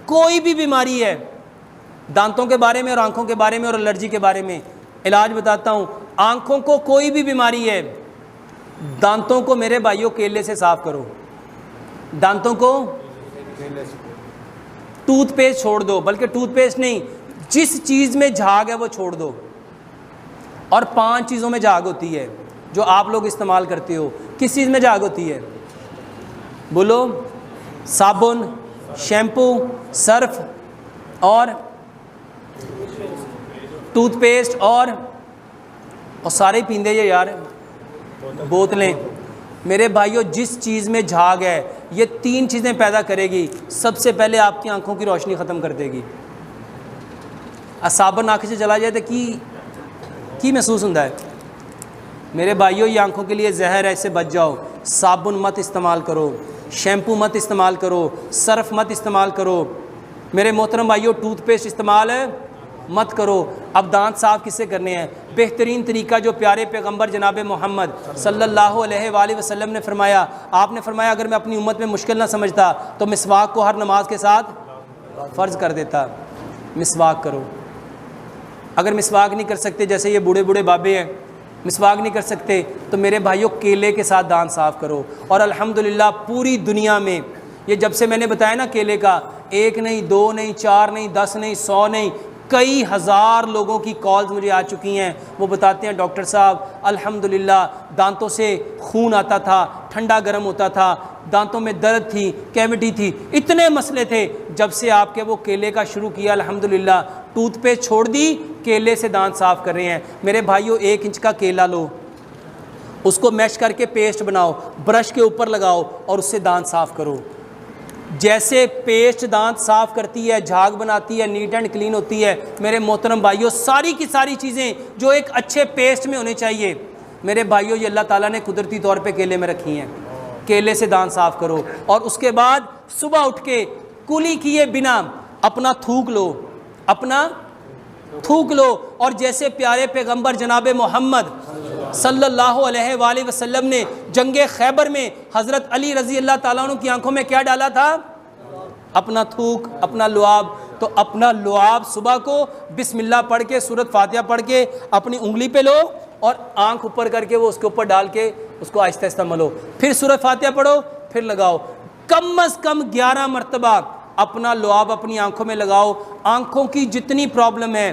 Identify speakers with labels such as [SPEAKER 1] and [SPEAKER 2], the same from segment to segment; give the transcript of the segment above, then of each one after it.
[SPEAKER 1] कोई भी बीमारी है, दांतों के बारे में और आंखों के बारे में और एलर्जी के बारे में इलाज बताता हूँ। आंखों को कोई भी बीमारी है, दांतों को मेरे भाइयों केले से साफ करो। दांतों को टूथपेस्ट छोड़ दो, बल्कि टूथपेस्ट नहीं, जिस चीज़ में झाग है वो छोड़ दो। और 5 चीज़ों में झाग होती है जो आप लोग इस्तेमाल करते हो। किस चीज़ में झाग होती है? बोलो। साबुन, शैम्पू, सर्फ और टूथपेस्ट और सारे ही पींदे ये यार, बोतलें। मेरे भाइयों, जिस चीज़ में झाग है ये 3 चीज़ें पैदा करेगी। सबसे पहले आपकी आंखों की रोशनी ख़त्म कर देगी। साबुन आँख से चला जाए तो की महसूस होता है? मेरे भाइयों, ये आंखों के लिए जहर है, इससे बच जाओ। साबुन मत इस्तेमाल करो, शैम्पू मत इस्तेमाल करो, सर्फ मत इस्तेमाल करो। मेरे मोहतरम भाइयों, टूथपेस्ट इस्तेमाल मत करो। अब दांत साफ़ किससे करने हैं? बेहतरीन तरीका जो प्यारे पैगंबर जनाब मोहम्मद सल्लल्लाहु अलैहि वसल्लम ने फरमाया। आपने फरमाया, अगर मैं अपनी उम्मत में मुश्किल ना समझता तो मिसवाक को हर नमाज के साथ फ़र्ज़ कर देता। मिसवाक करो। अगर मिसवाक नहीं कर सकते, जैसे ये बूढ़े बूढ़े बाबे हैं, मिसवाक नहीं कर सकते, तो मेरे भाइयों केले के साथ दांत साफ़ करो। और अल्हम्दुलिल्लाह पूरी दुनिया में ये जब से मैंने बताया ना केले का, 1 नहीं, 2 नहीं, 4 नहीं, 10 नहीं, 100 नहीं, कई हज़ार लोगों की कॉल्स मुझे आ चुकी हैं। वो बताते हैं, डॉक्टर साहब अल्हम्दुलिल्लाह दांतों से खून आता था, ठंडा गर्म होता था, दांतों में दर्द थी, कैविटी थी, इतने मसले थे। जब से आपके वो केले का शुरू किया अल्हम्दुलिल्लाह, टूथपेस्ट छोड़ दी, केले से दांत साफ़ कर रहे हैं। मेरे भाइयों, 1 इंच का केला लो, उसको मैश करके पेस्ट बनाओ, ब्रश के ऊपर लगाओ और उससे दांत साफ़ करो। जैसे पेस्ट दांत साफ़ करती है, झाग बनाती है, नीट एंड क्लीन होती है, मेरे मोहतरम भाइयों सारी की सारी चीज़ें जो एक अच्छे पेस्ट में होनी चाहिए, मेरे भाइयों ये अल्लाह ताला ने कुदरती तौर पे केले में रखी हैं। केले से दांत साफ़ करो और उसके बाद सुबह उठ के कुली किए बिना अपना थूक लो, अपना थूक लो। और जैसे प्यारे पैगंबर जनाब मोहम्मद सल्लल्लाहु अलैहि वसल्लम ने जंगे खैबर में हज़रत अली रज़ी अल्लाह ताला अन्हु की आंखों में क्या डाला था? अपना थूक, अपना लुआब। तो अपना लुआब सुबह को बिस्मिल्लाह पढ़ के, सूरत फातिहा पढ़ के अपनी उंगली पे लो और आंख ऊपर करके वो उसके ऊपर डाल के उसको आहिस्ता आहिस्ता मलो। फिर सूरत फातिहा पढ़ो, फिर लगाओ। कम अज़ कम 11 मरतबा अपना लुआब अपनी आंखों में लगाओ। आंखों की जितनी प्रॉब्लम है,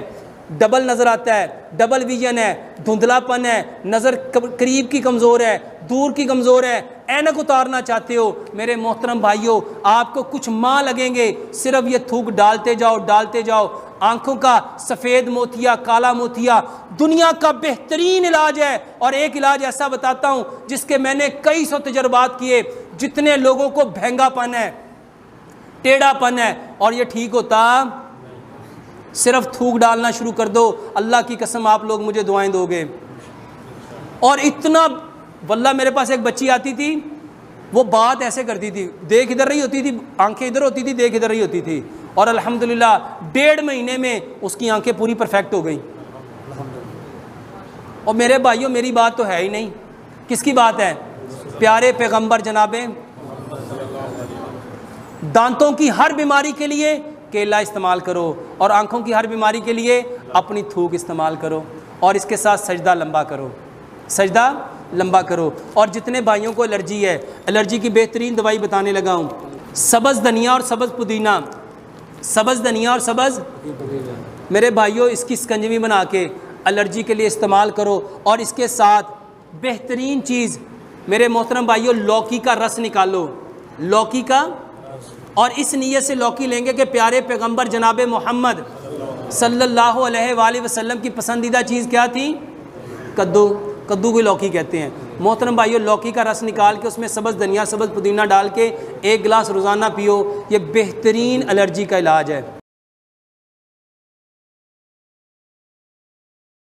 [SPEAKER 1] डबल नज़र आता है, डबल विजन है, धुंधलापन है, नज़र करीब की कमज़ोर है, दूर की कमज़ोर है, ऐनक उतारना चाहते हो, मेरे मोहतरम भाइयों आपको कुछ माह लगेंगे, सिर्फ ये थूक डालते जाओ, डालते जाओ। आंखों का सफ़ेद मोतिया, काला मोतिया दुनिया का बेहतरीन इलाज है। और एक इलाज ऐसा बताता हूँ जिसके मैंने कई 100 तजर्बात किए। जितने लोगों को भैंगापन है, टेढ़ापन है और ये ठीक होता, सिर्फ थूक डालना शुरू कर दो, अल्लाह की कसम आप लोग मुझे दुआएं दोगे। और इतना वल्लाह, मेरे पास एक बच्ची आती थी, वो बात ऐसे करती थी, देख इधर रही होती थी, आंखें इधर होती थी, देख इधर रही होती थी, और अल्हम्दुलिल्लाह 1.5 महीने में उसकी आंखें पूरी परफेक्ट हो गई। और मेरे भाइयों, मेरी बात तो है ही नहीं, किसकी बात है? प्यारे पैगंबर जनाबे। दांतों की हर बीमारी के लिए केला इस्तेमाल करो और आंखों की हर बीमारी के लिए अपनी थूक इस्तेमाल करो। और इसके साथ सजदा लंबा करो, सजदा लंबा करो। और जितने भाइयों को एलर्जी है, एलर्जी की बेहतरीन दवाई बताने लगा हूँ। सब्ज़ धनिया और सब्ज़ पुदीना, सब्ज़ धनिया और सब्ज़, मेरे भाइयों इसकी स्कंजवी बना के एलर्जी के लिए इस्तेमाल करो। और इसके साथ बेहतरीन चीज़ मेरे मोहतरम भाइयों, लौकी का रस निकालो, लौकी का। और इस नीयत से लौकी लेंगे कि प्यारे पैगंबर जनाब मोहम्मद सल्लल्लाहु अलैहि वसल्लम की पसंदीदा चीज़ क्या थी? कद्दू। कद्दू को लौकी कहते हैं। मोहतरम भाइयों, लौकी का रस निकाल के उसमें सब्ज़ धनिया, सब्ज़ पुदीना डाल के 1 गिलास रोज़ाना पियो। ये बेहतरीन एलर्जी का इलाज है।